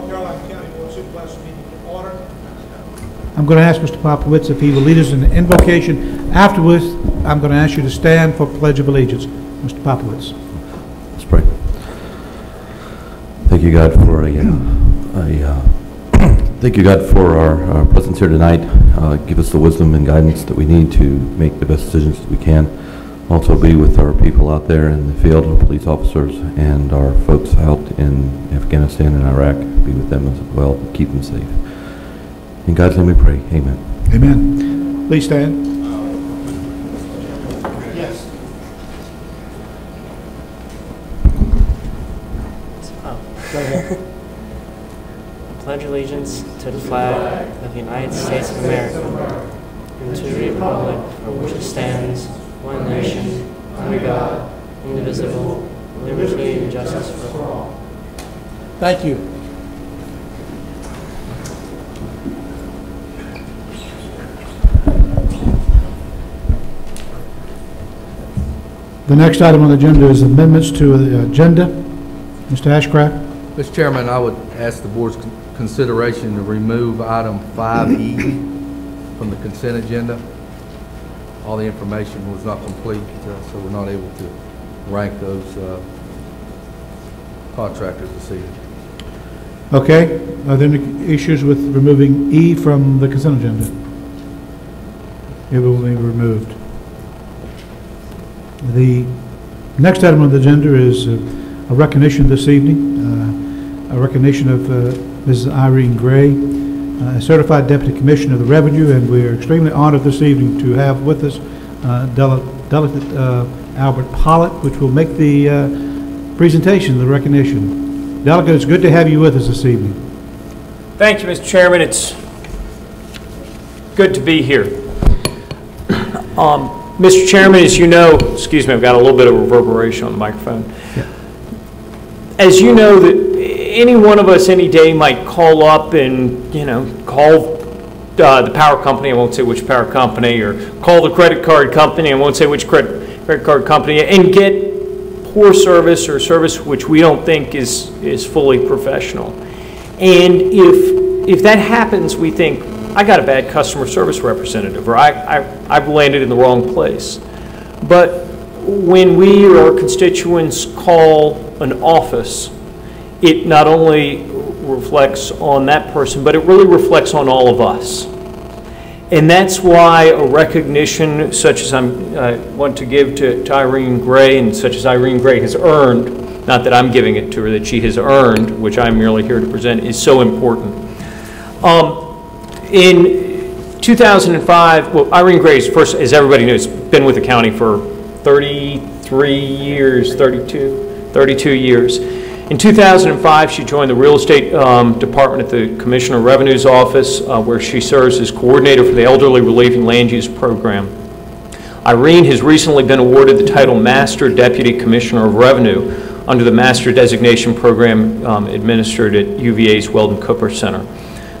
North Carolina County Board of Supervisors meeting to order. I'm going to ask Mr. Popowitz if he will lead us in an invocation. Afterwards, I'm going to ask you to stand for Pledge of Allegiance. Mr. Popowitz. Let's pray. Thank you, God, for thank you, God, for our presence here tonight. Give us the wisdom and guidance that we need to make the best decisions that we can. Also be with our people out there in the field, our police officers, and our folks out in Afghanistan and Iraq. Be with them as well, keep them safe. In God's name we pray. Amen. Amen. Please stand. Yes. Go ahead. I pledge allegiance to the flag of the United States of America and to the republic for which it stands, one nation, under God, indivisible, liberty and justice for all. Thank you. The next item on the agenda is amendments to the agenda. Mr. Ashcraft. Mr. Chairman, I would ask the board's consideration to remove item 5E from the consent agenda. All the information was not complete, so we're not able to rank those contractors this evening. Okay. Are there any issues with removing E from the consent agenda? It will be removed. The next item on the agenda is a recognition this evening, a recognition of Mrs. Irene Gray, a certified deputy commissioner of the revenue, and we are extremely honored this evening to have with us Delegate Albert Pollitt, which will make the presentation, the recognition. Delegate, it's good to have you with us this evening. Thank you, Mr. Chairman. It's good to be here. Mr. Chairman, as you know, excuse me, I've got a little bit of reverberation on the microphone. Yeah. As you know, that any one of us any day might call up and, call the power company, I won't say which power company, or call the credit card company, I won't say which credit card company, and get poor service or service which we don't think is fully professional. And if that happens, we think, I got a bad customer service representative, or I've landed in the wrong place. But when we or our constituents call an office, it not only reflects on that person, but it really reflects on all of us. And that's why a recognition such as I want to give to Irene Gray, and such as Irene Gray has earned, not that I'm giving it to her, that she has earned, which I'm merely here to present, is so important. In 2005, well, Irene Gray's, first, as everybody knows, been with the county for 33 years, 32 years. In 2005, she joined the real estate department at the Commissioner of Revenue's office, where she serves as coordinator for the Elderly Relief and Land Use Program. Irene has recently been awarded the title Master Deputy Commissioner of Revenue under the Master Designation Program administered at UVA's Weldon Cooper Center.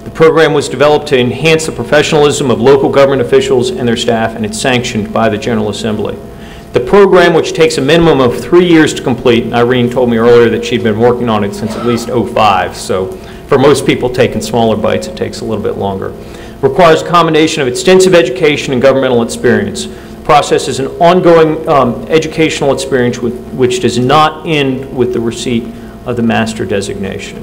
The program was developed to enhance the professionalism of local government officials and their staff, and it's sanctioned by the General Assembly. The program, which takes a minimum of 3 years to complete, and Irene told me earlier that she'd been working on it since at least '05, so for most people taking smaller bites, it takes a little bit longer, requires a combination of extensive education and governmental experience. The process is an ongoing educational experience which does not end with the receipt of the master designation.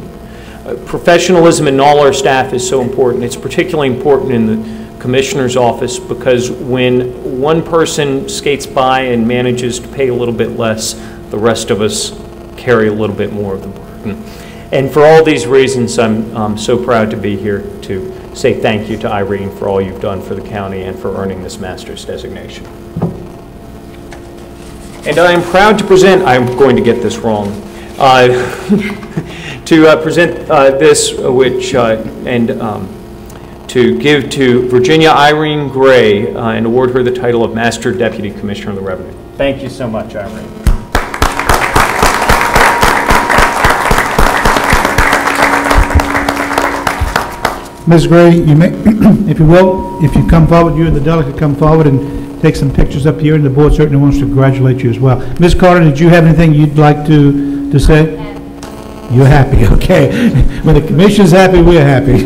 Professionalism in all our staff is so important. It's particularly important in the Commissioner's office because when one person skates by and manages to pay a little bit less, the rest of us carry a little bit more of the burden. And for all these reasons, I'm so proud to be here to say thank you to Irene for all you've done for the county and for earning this master's designation. And I am proud to present, I'm going to get this wrong, to present this, which to give to Virginia Irene Gray and award her the title of Master Deputy Commissioner of the Revenue. Thank you so much, Irene. Ms. Gray, you may, if you will, if you come forward, you and the delegate come forward and take some pictures up here, and the board certainly wants to congratulate you as well. Ms. Carter, did you have anything you'd like to say? You're happy, okay. When the commission's happy, we're happy,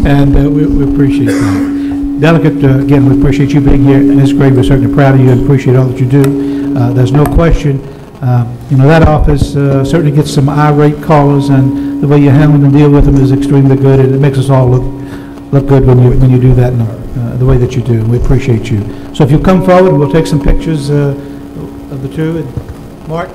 and we appreciate that. Delegate, again, we appreciate you being here. Ms. Gray, we're certainly proud of you and appreciate all that you do. There's no question, that office certainly gets some irate callers, and the way you handle and deal with them is extremely good, and it makes us all look good when you do that the way that you do. We appreciate you. So if you come forward, we'll take some pictures of the two. And Mark?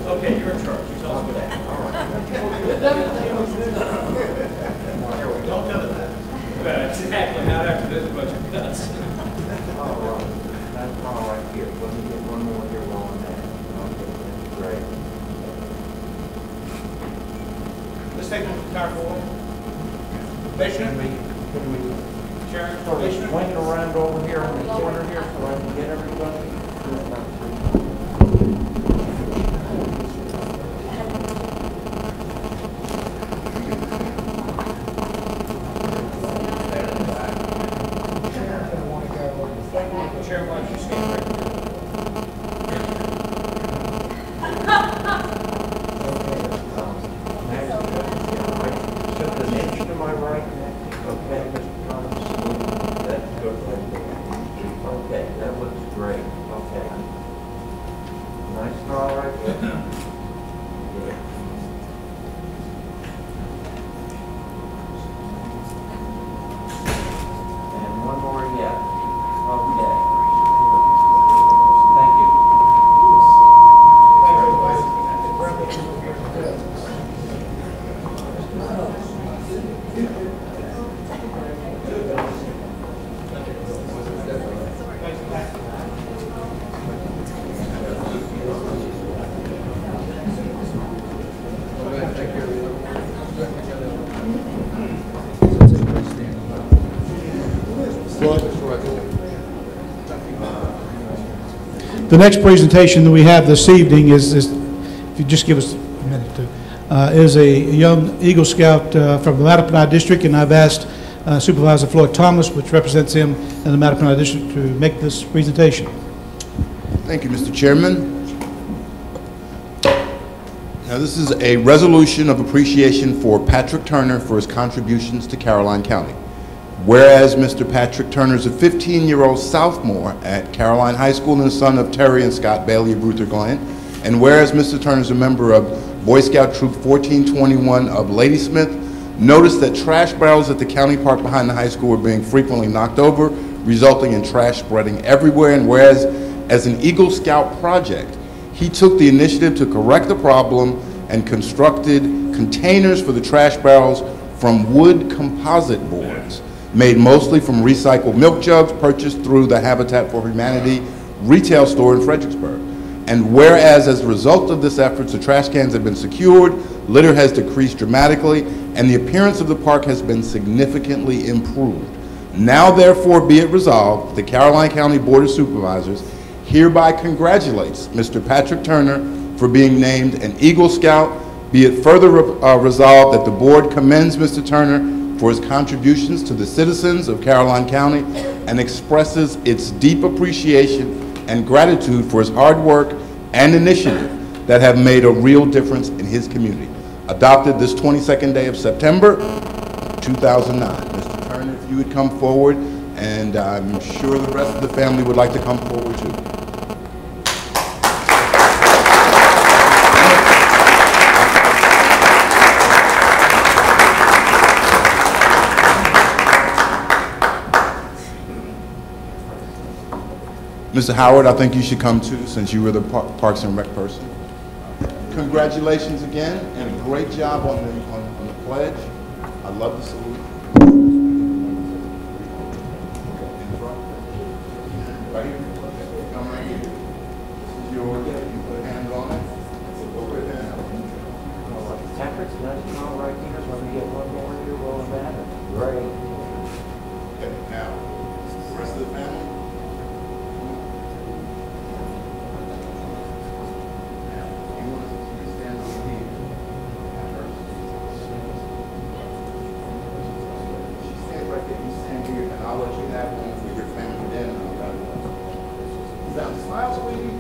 Okay, you're in charge. You tell us what that. All right. Don't tell it that. Exactly. Not after this bunch of cuts. All right. That's all right here. Let me get one more here while I'm at it. Okay, that's great. Let's take the entire forward. Commissioner? Sharon, Sort of Commissioner? swing it around over here in the corner here so I can get everybody. Sharon, why don't you stand right there? Just an inch to my right. Okay, Mr. Thomas. That's good. Okay, that looks great. Okay. Nice smile right there. Good. And one more yet. Okay. Thank you. The next presentation that we have this evening is if you just give us a minute to, is a young Eagle Scout from the Mattaponi District, and I've asked Supervisor Floyd Thomas, which represents him in the Mattaponi District, to make this presentation. Thank you, Mr. Chairman. Now, this is a resolution of appreciation for Patrick Turner for his contributions to Caroline County. Whereas Mr. Patrick Turner is a 15-year-old sophomore at Caroline High School and the son of Terry and Scott Bailey of Ruther Glen, and whereas Mr. Turner is a member of Boy Scout Troop 1421 of Ladysmith, noticed that trash barrels at the county park behind the high school were being frequently knocked over, resulting in trash spreading everywhere, and whereas as an Eagle Scout project, he took the initiative to correct the problem and constructed containers for the trash barrels from wood composite boards, made mostly from recycled milk jugs purchased through the Habitat for Humanity retail store in Fredericksburg. And whereas as a result of this effort, the trash cans have been secured, litter has decreased dramatically, and the appearance of the park has been significantly improved. Now therefore be it resolved, the Caroline County Board of Supervisors hereby congratulates Mr. Patrick Turner for being named an Eagle Scout. Be it further resolved that the board commends Mr. Turner for his contributions to the citizens of Caroline County and expresses its deep appreciation and gratitude for his hard work and initiative that have made a real difference in his community. Adopted this 22nd day of September, 2009. Mr. Turner, if you would come forward, and I'm sure the rest of the family would like to come forward too. Mr. Howard, I think you should come too, since you were the Parks and Rec person. Congratulations again, and a great job on the pledge. I love the salute. Right here. Come right here. This is yours. You put a hand on it. Over it down. Patrick's, that's not right here. Let me get one more here while I'm at it. Great. Okay, now, the rest of the family? Now, you want to stand over here. She stands right there, you stand here, and I'll let you have one for your family then. Is that a smile, sweetie?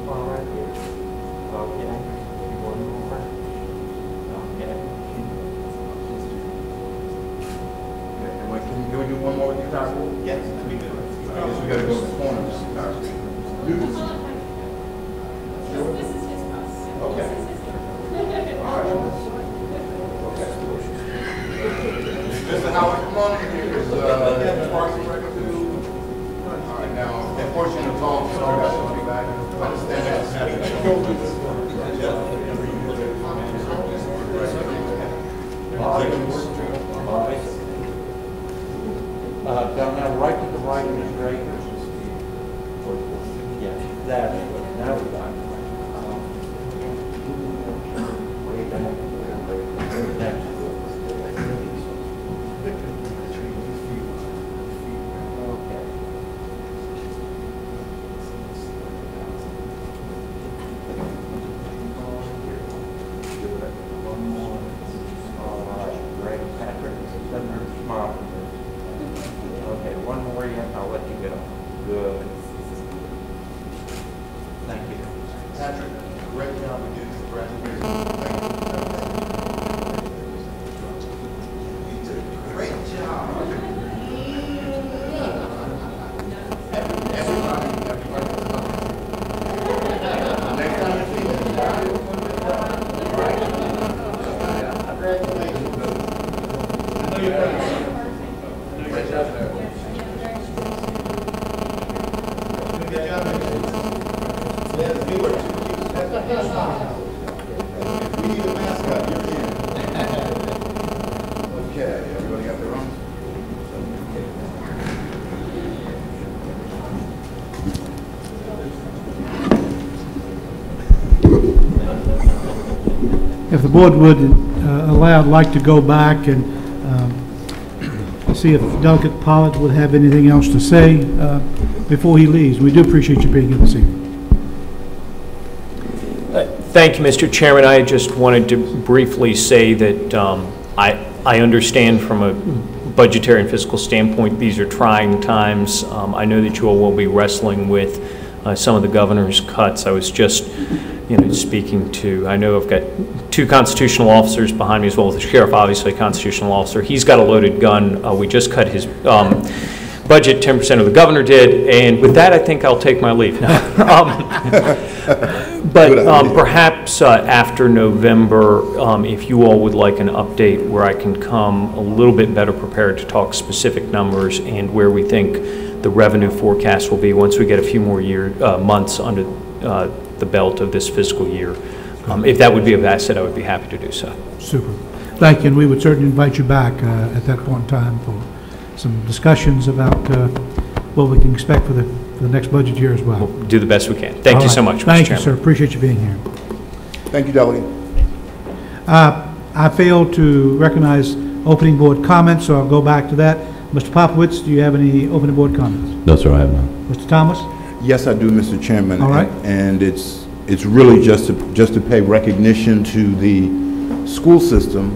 One right here. Okay. One more. Okay. And wait, can we do one more with you, Dr.? Yes, that'd be good. I guess we gotta go to the corners, Dr. This is his process. Okay. All right. Okay. Mr. Howard, come on in here, because, Parks and Rec too. All right, now, that portion of talk, so I got to be back. Understand Down now, right to the right of Ms. Gray. Yeah, that's good. Now we got it. Way back. Next. Okay. One more. All right, great. Patrick, send her a smile. Okay, one more yet, I'll let you go. Good. Thank you. Patrick, great job again, congratulations. Thank you. You did a great job. Everybody. Next time you see them, right. Congratulations. I know you're proud. Great job there. Good job, yes, we were too cute. If we need a mascot, you're in. Okay, everybody got their own? If the board would allow, I'd like to go back and see if Delegate Pollard would have anything else to say before he leaves. We do appreciate you being here this evening. Thank you, Mr. Chairman. I just wanted to briefly say that I understand from a budgetary and fiscal standpoint, these are trying times. I know that you all will be wrestling with some of the governor's cuts. I was just, speaking to, I know I've got two constitutional officers behind me as well as the sheriff, obviously a constitutional officer. He's got a loaded gun. We just cut his budget, 10% of the governor did, and with that I think I'll take my leave. But perhaps after November, if you all would like an update where I can come a little bit better prepared to talk specific numbers and where we think the revenue forecast will be once we get a few more months under the belt of this fiscal year. If that would be of asset, I would be happy to do so. Super. Thank you, and we would certainly invite you back at that point in time for some discussions about what we can expect for the next budget year as well. We'll do the best we can. Thank you so much, Mr. Chairman. Thank you, sir. Appreciate you being here. Thank you, Delegate. I failed to recognize opening board comments, so I'll go back to that. Mr. Popowitz, do you have any opening board comments? No, sir, I have none. Mr. Thomas? Yes, I do, Mr. Chairman. All right. And it's really just to pay recognition to the school system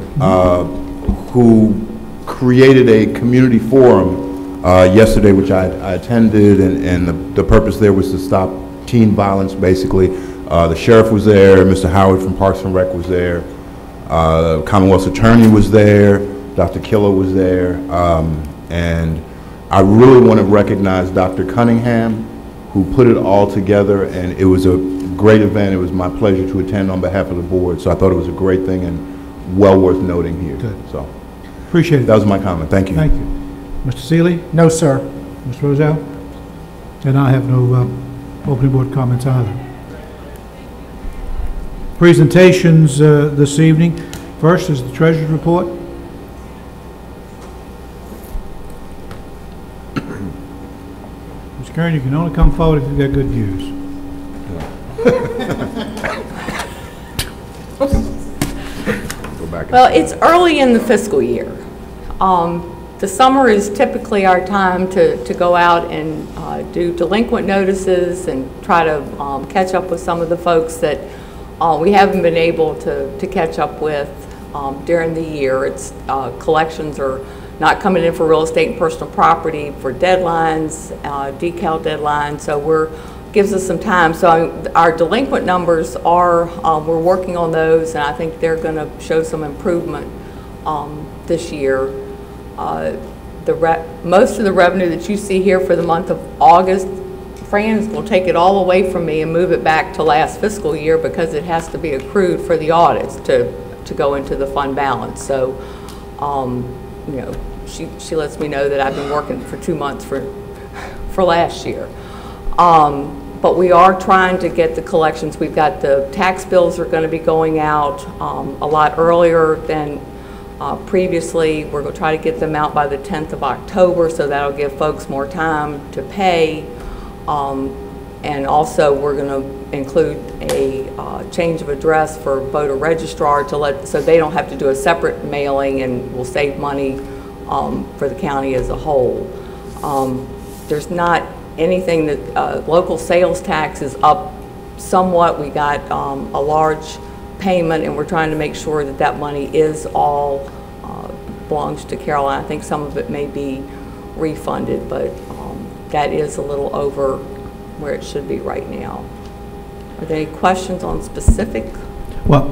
who created a community forum yesterday, which I attended, and the purpose there was to stop teen violence, basically. The sheriff was there, Mr. Howard from Parks and Rec was there, Commonwealth's attorney was there, Dr. Killer was there, and I really want to recognize Dr. Cunningham, who put it all together, and it was a great event. It was my pleasure to attend on behalf of the board, so I thought it was a great thing and well worth noting here. Good. So Appreciate it. that was my comment. Thank you. Thank you. Mr. Seeley? No, sir. Ms. Roselle? And I have no opening board comments either. Presentations this evening. First is the Treasurer's Report. Ms. Kern, you can only come forward if you've got good news. Go back. Well, it's early in the fiscal year. The summer is typically our time to go out and do delinquent notices and try to catch up with some of the folks that we haven't been able to catch up with during the year. It's collections are not coming in for real estate and personal property for deadlines, decal deadlines, so gives us some time. So our delinquent numbers are, we're working on those, and I think they're going to show some improvement this year. Most of the revenue that you see here for the month of August, Fran's will take it all away from me and move it back to last fiscal year because it has to be accrued for the audits to go into the fund balance. So, you know, she lets me know that I've been working for 2 months for last year. But we are trying to get the collections. We've got the tax bills are going to be going out a lot earlier than previously. We're going to try to get them out by the 10th of October, so that'll give folks more time to pay. And also we're going to include a change of address for voter registrar so they don't have to do a separate mailing, and will save money for the county as a whole. There's not anything that local sales tax is up somewhat. We got a large payment, and we're trying to make sure that that money is all belongs to Caroline. I think some of it may be refunded, but that is a little over where it should be right now. Are there any questions on specific? Well,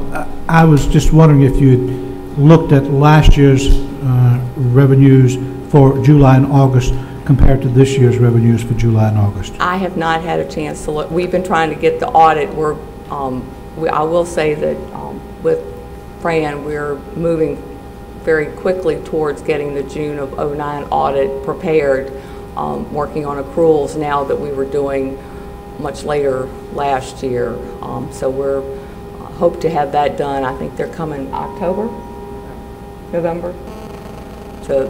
I was just wondering if you had looked at last year's revenues for July and August compared to this year's revenues for July and August. I have not had a chance to look. We've been trying to get the audit. I will say that with Fran, we're moving very quickly towards getting the June of '09 audit prepared, working on accruals now that we were doing much later last year. So we're hope to have that done. I think they're coming October, November to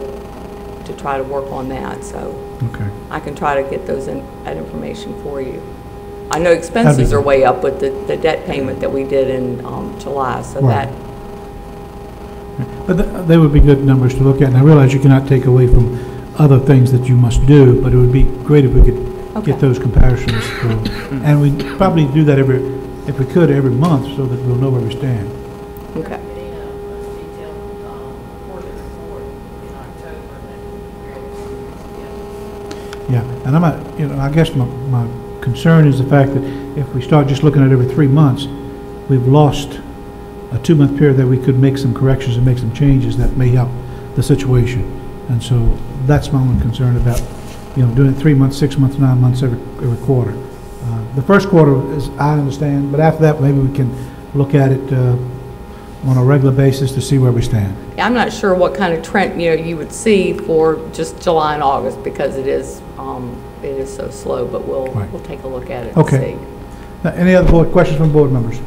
try to work on that. So okay. I can try to get that information for you. I know expenses are way up with the debt payment that we did in July, so right. that. But they would be good numbers to look at, and I realize you cannot take away from other things that you must do, but it would be great if we could get those comparisons through. And we probably do that if we could, every month, so that we'll know where we stand. Okay. Yeah, and I guess my concern is the fact that if we start just looking at every 3 months, we've lost a 2-month period that we could make some corrections and make some changes that may help the situation. And so that's my only concern about, doing it 3 months, 6 months, 9 months every quarter. The first quarter is, I understand, but after that, maybe we can look at it on a regular basis to see where we stand. Yeah, I'm not sure what kind of trend you would see for just July and August because it is so slow, but we'll take a look at it and see. Now, any other questions from board members?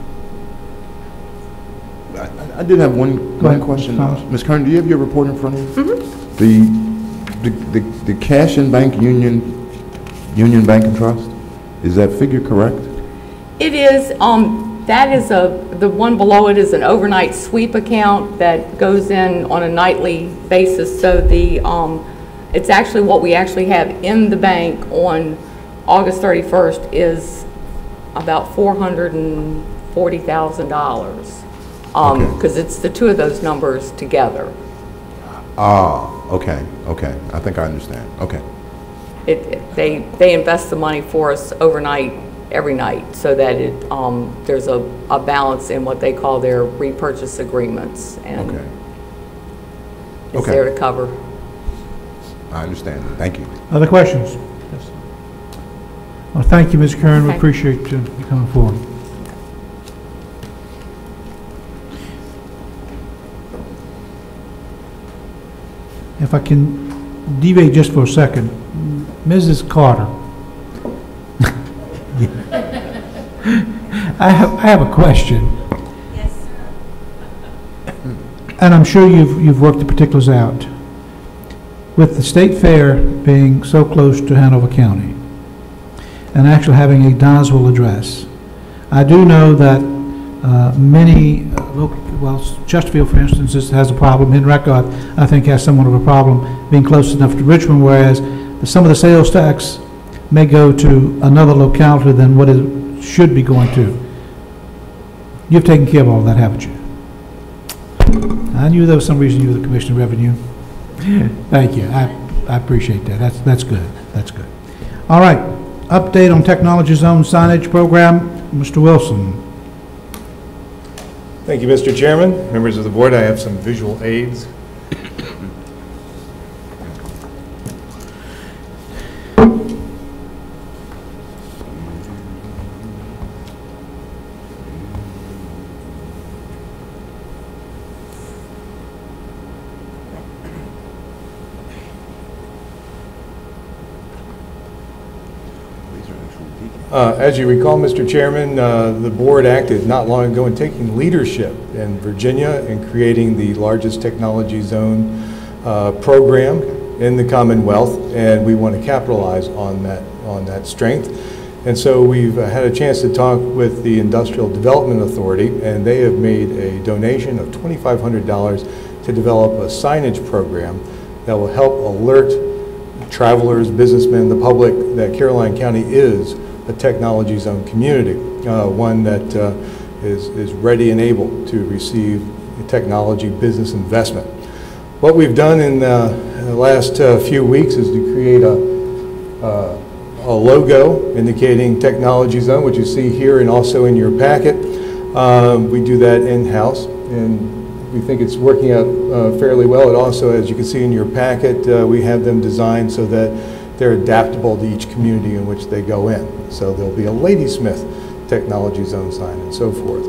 I did have one question. Ms. Kern, do you have your report in front of you? Mm-hmm. The cash in bank Union Bank and Trust, is that figure correct? It is. That is the one below it is an overnight sweep account that goes in on a nightly basis. So it's actually what we actually have in the bank on August 31st is about $440,000. Because it's the two of those numbers together. Okay. I think I understand. Okay. They invest the money for us overnight, every night, so that there's a balance in what they call their repurchase agreements, and it's there to cover. I understand. Thank you. Other questions? Yes. Well, thank you, Ms. Kern. We appreciate you coming forward. If I can deviate just for a second, Mrs. Carter, I have a question. Yes, sir. And I'm sure you've worked the particulars out. With the state fair being so close to Hanover County and actually having a Doswell address, I do know that many Chesterfield, for instance, has a problem. Henrico, I think, has somewhat of a problem being close enough to Richmond, whereas some of the sales tax may go to another locality than what it should be going to. You've taken care of all that, haven't you? I knew there was some reason you were the Commissioner of Revenue. Thank you. I appreciate that. That's good. That's good. All right. Update on Technology Zone signage program. Mr. Wilson. Thank you, Mr. Chairman. Members of the board, I have some visual aids. As you recall, Mr. Chairman, the board acted not long ago in taking leadership in Virginia in creating the largest technology zone program in the Commonwealth, and we want to capitalize on that strength. And so we've had a chance to talk with the Industrial Development Authority, and they have made a donation of $2,500 to develop a signage program that will help alert travelers, businessmen, the public that Caroline County is a technology zone community, one that is ready and able to receive technology business investment. What we've done in the last few weeks is to create a logo indicating technology zone, which you see here and also in your packet. We do that in-house, and we think it's working out fairly well. It also, as you can see in your packet, we have them designed so that they're adaptable to each community in which they go in. So there'll be a Ladysmith technology zone sign and so forth.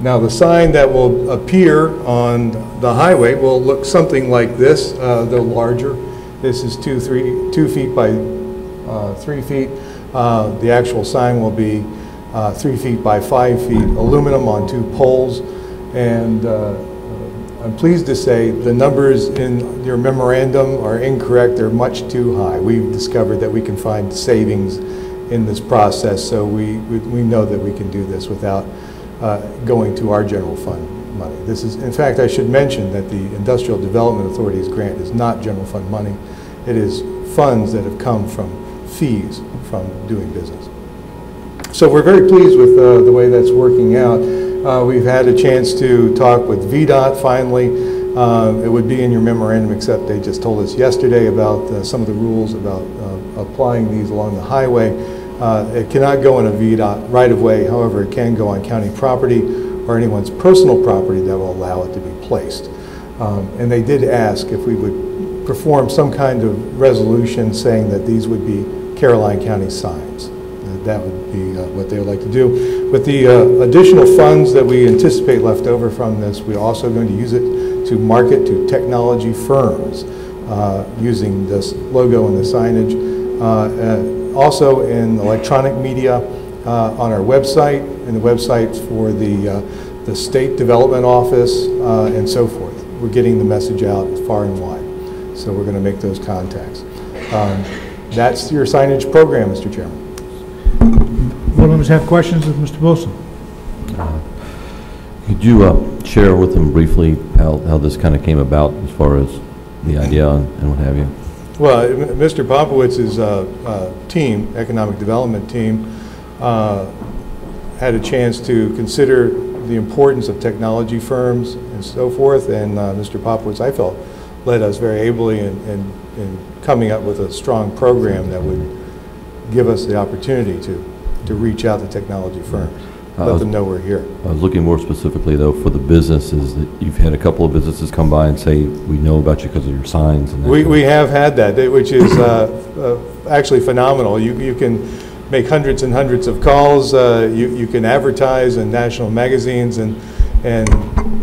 Now the sign that will appear on the highway will look something like this, though larger. This is 2 feet by 3 feet. The actual sign will be 3 feet by 5 feet, aluminum on 2 poles, and I'm pleased to say the numbers in your memorandum are incorrect. They're much too high. We've discovered that we can find savings in this process, so we know that we can do this without going to our general fund money. This is, in fact, I should mention that the Industrial Development Authority's grant is not general fund money. It is funds that have come from fees from doing business. So we're very pleased with the way that's working out. We've had a chance to talk with VDOT finally. It would be in your memorandum, except they just told us yesterday about some of the rules about applying these along the highway. It cannot go in a VDOT right-of-way, however, it can go on county property or anyone's personal property that will allow it to be placed. And they did ask if we would perform some kind of resolution saying that these would be Caroline County signs. That would be what they would like to do. With the additional funds that we anticipate left over from this, we're also going to use it to market to technology firms using this logo and the signage. Also in electronic media on our website, and the websites for the State Development Office and so forth. We're getting the message out far and wide. So we're going to make those contacts. That's your signage program, Mr. Chairman. Board members have questions of Mr. Wilson? Could you share with them briefly how this kind of came about as far as the idea and what have you? Well, Mr. Popowitz's team, economic development team, had a chance to consider the importance of technology firms and so forth, and Mr. Popowitz, I felt, led us very ably in coming up with a strong program that would give us the opportunity to reach out to technology firms, let them know we're here. I was looking more specifically, though, for the businesses that you've had a couple of businesses come by and say, we know about you because of your signs. And we have had that, which is actually phenomenal. You can make hundreds and hundreds of calls. You can advertise in national magazines, and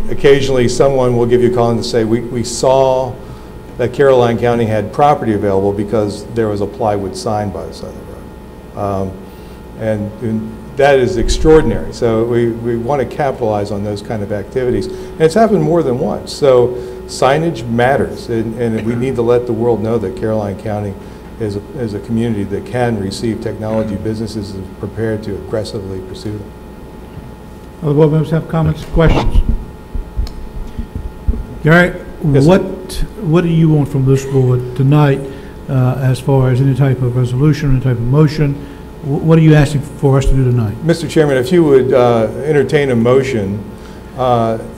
occasionally someone will give you a call and say, we saw that Caroline County had property available because there was a plywood sign by the side of the road. And that is extraordinary. So we want to capitalize on those kind of activities. And it's happened more than once. So signage matters, and we need to let the world know that Caroline County is a community that can receive technology businesses and is prepared to aggressively pursue them. Other board members have comments, questions? Gary, Yes, sir. what do you want from this board tonight as far as any type of resolution, any type of motion? What are you asking for us to do tonight? Mr. Chairman, if you would entertain a motion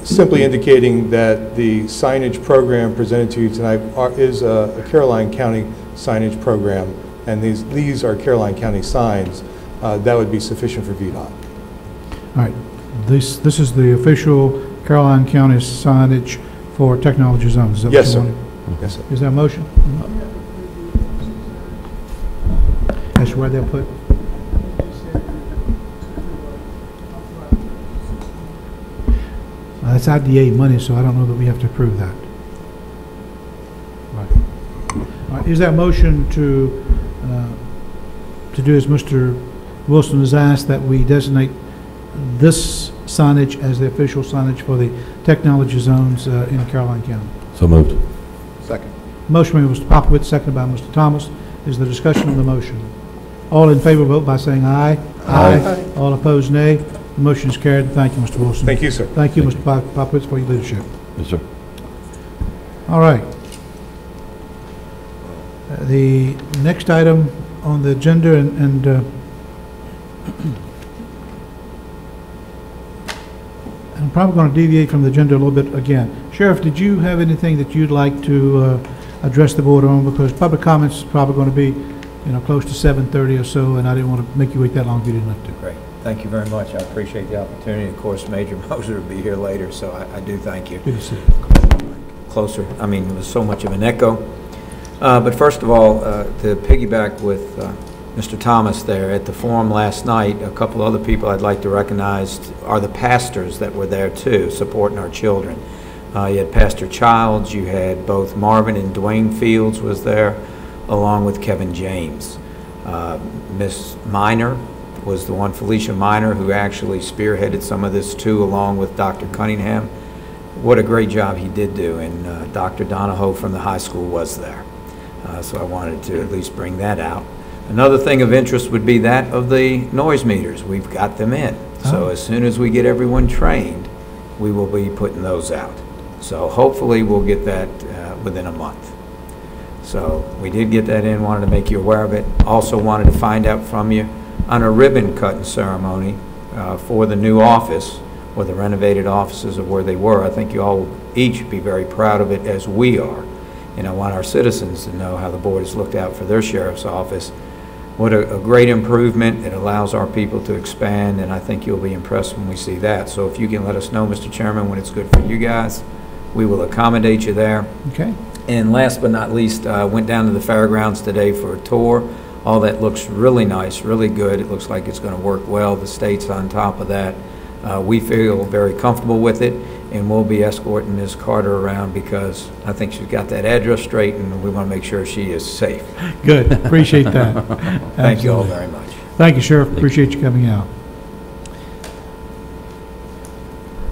simply indicating that the signage program presented to you tonight is a Caroline County signage program, and these are Caroline County signs, that would be sufficient for VDOT. All right, this is the official Caroline County signage for technology zones. Is that Yes, what you sir. wanted? Yes, sir. Is there a motion? That's where they'll put. That's IDA money, so I don't know that we have to approve that. Right. All right, is there a motion to do as Mr. Wilson has asked, that we designate this signage as the official signage for the technology zones in Caroline County? So moved. Second. Motion by Mr. Popowitz, seconded by Mr. Thomas. Is there discussion on the motion? All in favor vote by saying aye. Aye. All opposed, nay. The motion is carried. Thank you, Mr. Wilson. Thank you, sir. Thank you, Mr. Popowitz, for your leadership. Yes, sir. All right. The next item on the agenda, and I'm probably going to deviate from the agenda a little bit again. Sheriff, did you have anything that you'd like to address the board on? Because public comments is probably going to be, close to 7:30 or so, and I didn't want to make you wait that long if you didn't have to. Great. Thank you very much. I appreciate the opportunity. Of course, Major Moser will be here later, so I do thank you. Good to see you. Closer. I mean, it was so much of an echo. But first of all, to piggyback with Mr. Thomas there, at the forum last night, a couple other people I'd like to recognize are the pastors that were there too, supporting our children. You had Pastor Childs, you had both Marvin and Dwayne Fields was there, along with Kevin James. Miss Minor was the one, Felicia Minor, who actually spearheaded some of this too, along with Dr. Cunningham. What a great job he did do, and Dr. Donahoe from the high school was there. So I wanted to at least bring that out. Another thing of interest would be that of the noise meters. We've got them in. So as soon as we get everyone trained, we will be putting those out. So hopefully we'll get that within a month. So we did get that in, wanted to make you aware of it. Also wanted to find out from you on a ribbon cutting ceremony for the new office, or the renovated offices of where they were. I think you all will each be very proud of it, as we are. And I want our citizens to know how the board has looked out for their sheriff's office. What a great improvement. It allows our people to expand, and I think you'll be impressed when we see that. So if you can let us know, Mr. Chairman, when it's good for you guys, we will accommodate you there. Okay. And last but not least, I went down to the fairgrounds today for a tour. All that looks really nice, really good. It looks like it's going to work well. The state's on top of that. We feel very comfortable with it, and we'll be escorting Ms. Carter around because I think she's got that address straight, and we want to make sure she is safe. Good. Appreciate that. Thank you all very much. Thank you, Sheriff. Appreciate you coming out.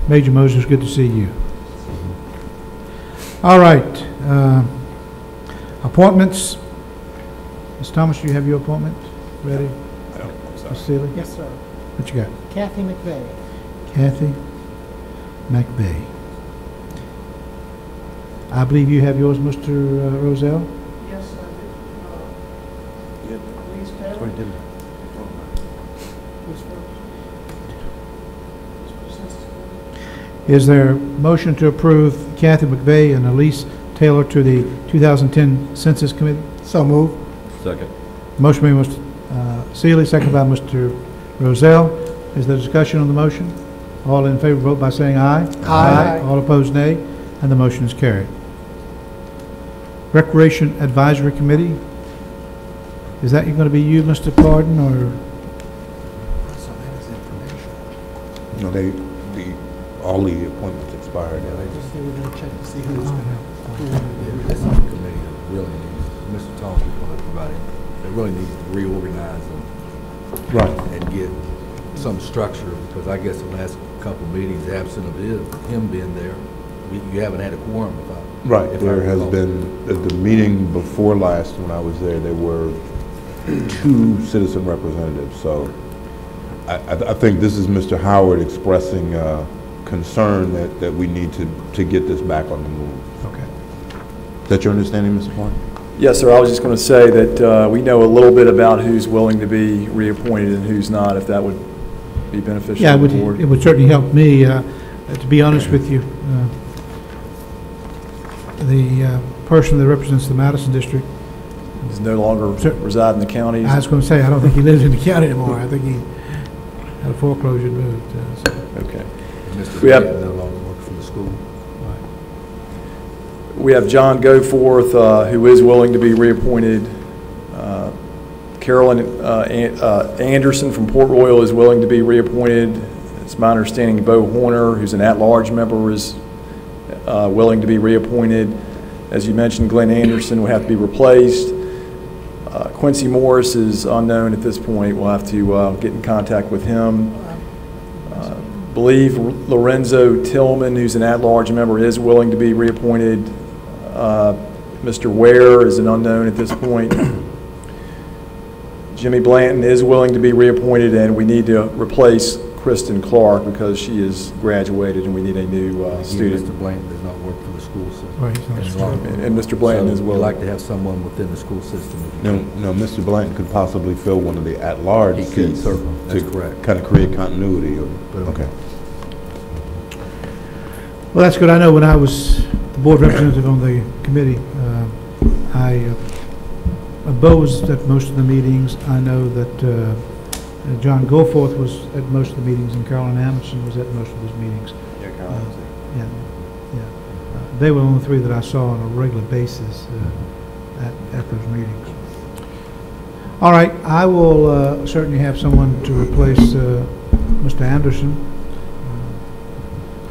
Major Moses, good to see you. All right. Appointments. Ms. Thomas, do you have your appointment ready? Ms. Seeley? Yes, sir. What you got? Kathy McVeigh. Kathy McVeigh. I believe you have yours, Mr. Rozelle? Yes, I do. Please, Taylor. Who's first? Is there a motion to approve Kathy McVeigh and Elise Taylor to the 2010 Census Committee? So move. Second. Motion by Mr. Seeley, second by Mr. Rozelle. Is there discussion on the motion? All in favor vote by saying aye. Aye. All opposed, nay. And the motion is carried. Recreation Advisory Committee. Is that going to be you, Mr. Pardon, or? No, all the appointments expired. They were going to check to see who's going to. This committee really needs, Mr. Thomas was going to provide it, they really need to reorganize them. Right. And get some structure, because I guess the last couple of meetings, absent of him being there, you haven't had a quorum. Right. There has been, at the meeting before last, when I was there were 2 citizen representatives, so I think this is Mr. Howard expressing concern that we need to get this back on the move. Okay. Is that your understanding, Mr. Horn? Yes, sir. I was just going to say that we know a little bit about who's willing to be reappointed and who's not, if that would be beneficial Yeah, to the board. it would certainly help me, to be honest with you. The person that represents the Madison district. He's no longer reside in the county. I was going to say, I don't think he lives in the county anymore. I think he had a foreclosure and moved. Okay. Mr. We have- Blanton no longer works for the school. We have John Goforth, who is willing to be reappointed. Carolyn Anderson from Port Royal is willing to be reappointed. It's my understanding Bo Horner, who's an at-large member, is willing to be reappointed. As you mentioned, Glenn Anderson will have to be replaced. Quincy Morris is unknown at this point. We'll have to get in contact with him. Believe Lorenzo Tillman, who's an at-large member, is willing to be reappointed. Mr. Ware is an unknown at this point. Jimmy Blanton is willing to be reappointed, and we need to replace Kristen Clark because she is graduated and we need a new student. Mr. Blanton does not work for the school system. Right, he's not Any sure. longer. And Mr. Blanton So is we'd willing. like to have someone within the school system. No, Mr. Blanton could possibly fill one of the at-large He seats. could, certainly. That's correct. Kind of create continuity. But, Okay. Well, that's good. I know when I was the board representative on the committee, Bo was at most of the meetings. I know that John Goforth was at most of the meetings, and Carolyn Anderson was at most of those meetings. Yeah, Carolyn's there. Yeah. They were the only three that I saw on a regular basis at those meetings. All right, I will certainly have someone to replace Mr. Anderson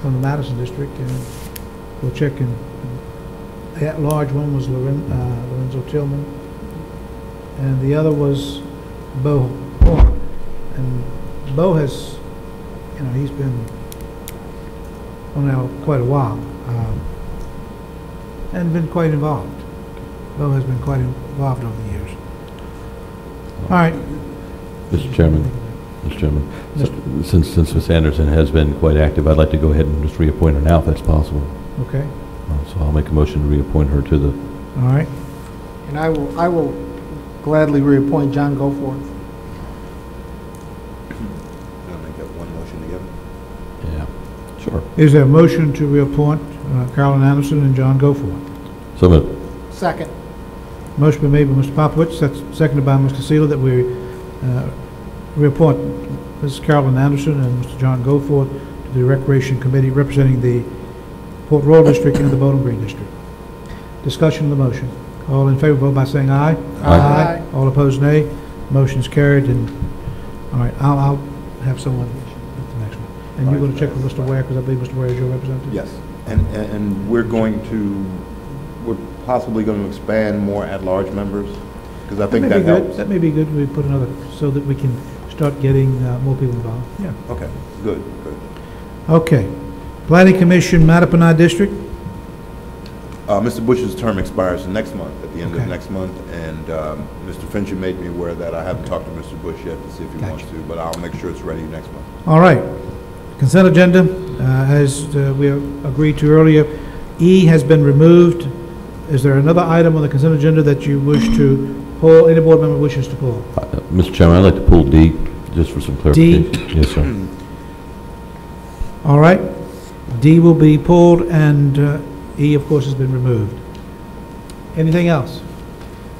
from the Madison district, and we'll check in. The at-large one was Lorenzo Tillman, and the other was Bo Horn. And Bo has, he's been on now quite a while, and been quite involved. Bo has been quite involved over the years. All right. Mr. Chairman, since Ms. Anderson has been quite active, I'd like to go ahead and just reappoint her now if that's possible. Okay. So I'll make a motion to reappoint her to the, All right. And I will gladly reappoint John Goforth. I'll make that one motion together. yeah, sure. Is there a motion to reappoint Carolyn Anderson and John Goforth? So moved. Second. Motion been made by Mr. Popowitz, that's seconded by Mr. Seeler, that we reappoint Mrs. Carolyn Anderson and Mr. John Goforth to the Recreation Committee representing the Port Royal District and the Bowling Green District. Discussion of the motion. All in favor, vote by saying aye. Aye. All opposed, nay. Motion's carried, and, all right, I'll have someone at the next one. And you're going to check with Mr. Ware, because I believe Mr. Ware is your representative? Yes, and we're possibly going to expand more at-large members, because I think that helps. That may be good, we put another, so that we can start getting more people involved. Yeah. Okay, good. Okay. Planning Commission, Mattapanai District. Mr. Bush's term expires next month, at the end of Okay. next month, and Mr. Fincher made me aware that I haven't talked to Mr. Bush yet to see if he wants to, but I'll make sure it's ready next month. All right. Consent agenda, as we agreed to earlier, E has been removed. Is there another item on the consent agenda that you wish to pull, any board member wishes to pull? Mr. Chairman, I'd like to pull D, just for some clarification. D? Yes, sir. All right. D will be pulled, and E, of course, has been removed. Anything else?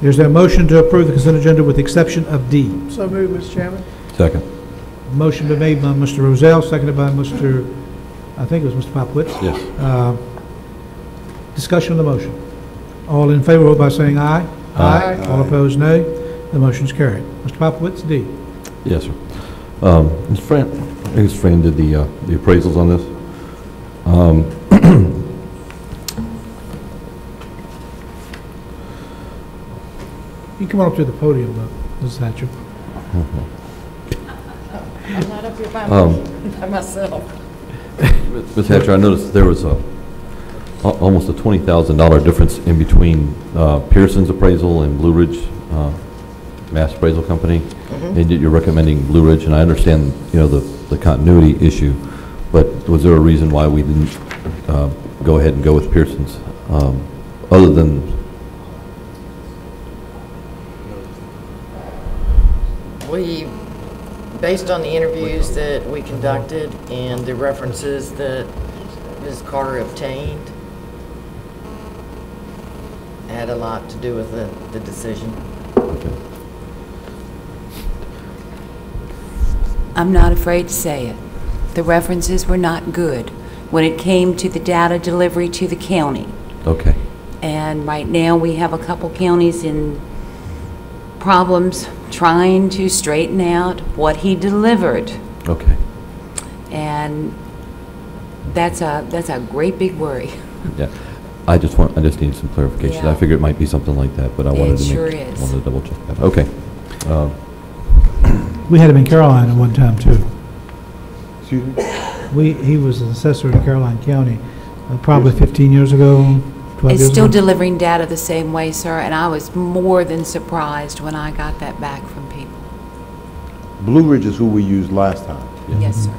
Is there a motion to approve the consent agenda with the exception of D? So moved, Mr. Chairman. Second. Motion been made by Mr. Rozelle, seconded by Mr., I think it was Mr. Popowitz. Yes. Discussion of the motion. All in favor, vote by saying aye. Aye. All opposed, nay. The motion's carried. Mr. Popowitz, D. Yes, sir. Ms. Fran, I guess Fran did the appraisals on this. You come on up to the podium, Mrs. Hatcher. I'm not up here by myself. Ms. Hatcher, I noticed there was almost a $20,000 difference in between Pearson's appraisal and Blue Ridge Mass Appraisal Company, and yet you're recommending Blue Ridge, and I understand, you know, the continuity issue, but was there a reason why we didn't go ahead and go with Pearson's, other than? We, based on the interviews that we conducted and the references that Ms. Carter obtained, had a lot to do with the decision. I'm not afraid to say it. The references were not good when it came to the data delivery to the county. Okay. And right now we have a couple counties in problems trying to straighten out what he delivered. Okay. And that's a great big worry. Yeah. I just need some clarification. Yeah. I figured it might be something like that, but I wanted to wanted to double check that. Okay. We had him in Caroline at one time too. Excuse me? He was an assessor in Caroline County, probably 15 years ago, 12 It's years still ago. delivering data the same way, sir, and I was more than surprised when I got that back from people. Blue Ridge is who we used last time. Yes, sir.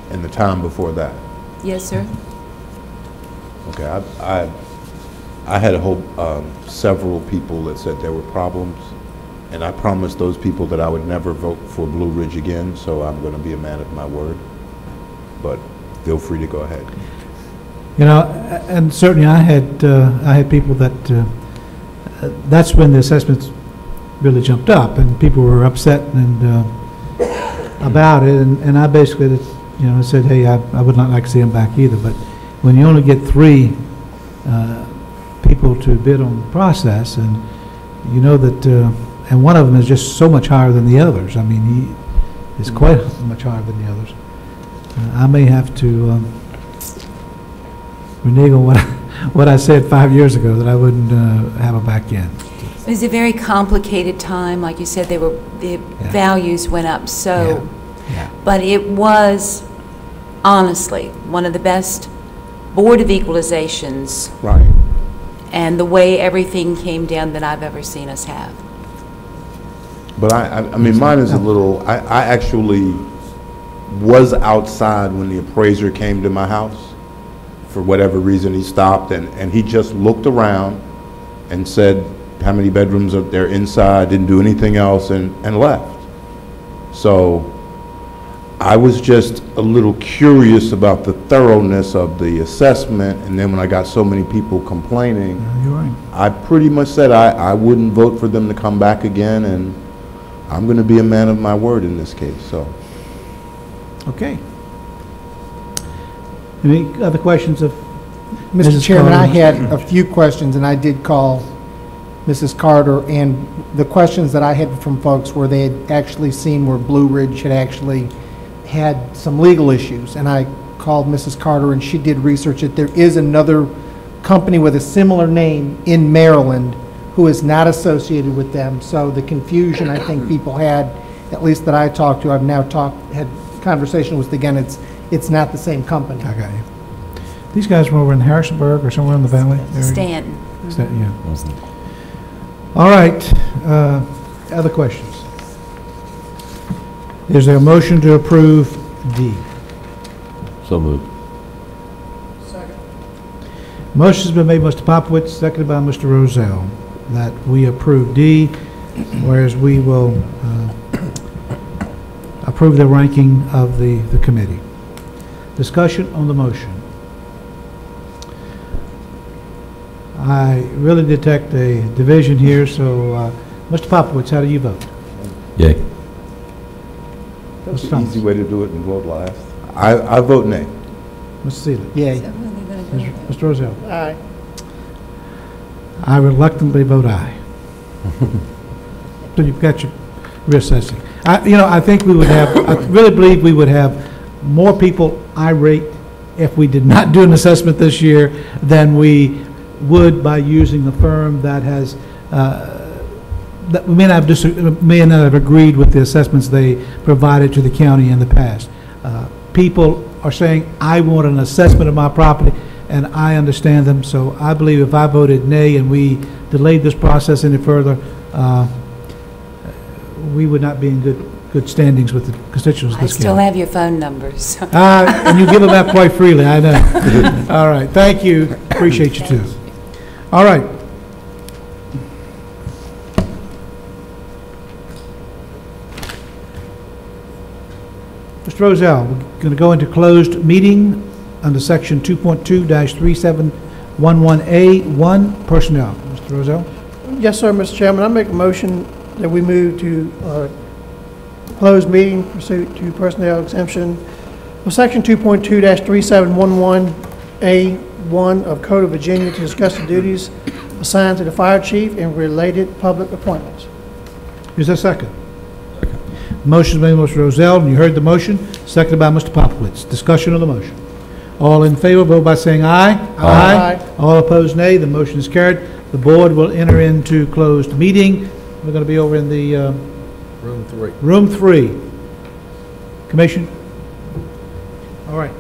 And the time before that. Yes, sir. Okay, I had a whole, several people that said there were problems, and I promised those people that I would never vote for Blue Ridge again, so I'm going to be a man of my word. But feel free to go ahead. You know, and certainly I had people that, that's when the assessments really jumped up, and people were upset and about it, and I basically, you know, said, hey, I would not like to see them back either, but when you only get 3 people to bid on the process, and you know that, and one of them is just so much higher than the others. I mean, he is quite much higher than the others. I may have to renege on what I said 5 years ago, that I wouldn't have a back end. It was a very complicated time. Like you said, the values went up so, but it was honestly one of the best Board of Equalizations, right, and the way everything came down that I've ever seen us have. But I mean, mine is a little, I actually was outside when the appraiser came to my house. For whatever reason, he stopped, and he just looked around and said how many bedrooms are there inside, didn't do anything else, and left. So I was just a little curious about the thoroughness of the assessment, and then when I got so many people complaining, You're right. I pretty much said I wouldn't vote for them to come back again, and I'm going to be a man of my word in this case. So, okay. Any other questions of Mr. Mrs. Chairman, I Carter? had a few questions, and I did call Mrs. Carter, and the questions that I had from folks were they had actually seen where Blue Ridge had actually had some legal issues, and I called Mrs. Carter, and she did research it. There is another company with a similar name in Maryland who is not associated with them, so the confusion I think people had, at least that I talked to, I've now had conversation with, again, it's not the same company. I got you. These guys were over in Harrisonburg or somewhere in the valley area? Stanton. Stanton, yeah. All right. Other questions? Is there a motion to approve D? So moved. Motion's been made by Mr. Popowitz, seconded by Mr. Rozell, that we approve D, whereas we will approve the ranking of the committee. Discussion on the motion. I really detect a division here, so Mr. Popowitz, how do you vote? Yay. that's an easy way to do it and vote last. I vote nay. Mr. Seeley? Yay. Mr. Rozell? Aye. I reluctantly vote aye. So you've got your reassessing. I think we would have, I really believe we would have more people irate if we did not do an assessment this year than we would by using the firm that has, that we may not have agreed with the assessments they provided to the county in the past. People are saying, I want an assessment of my property, and I understand them, so I believe if I voted nay and we delayed this process any further, we would not be in good standings with the constituents of I this still county. have your phone numbers. And you give them out quite freely, I know. All right, thank you, appreciate you too. All right. Mr. Rozell, we're going to go into closed meeting under section 2.2-3711A1, personnel. Mr. Rozell? Yes, sir, Mr. Chairman. I make a motion that we move to closed meeting pursuant to personnel exemption of section 2.2-3711A1 of Code of Virginia to discuss the duties assigned to the fire chief and related public appointments. Is there a second? Motion made by Mr. Rozell, and you heard the motion, seconded by Mr. Popowitz. Discussion of the motion. All in favor, vote by saying aye. Aye. All opposed, nay. The motion is carried. The board will enter into closed meeting. We're going to be over in the Room 3. Room 3. Commission? All right.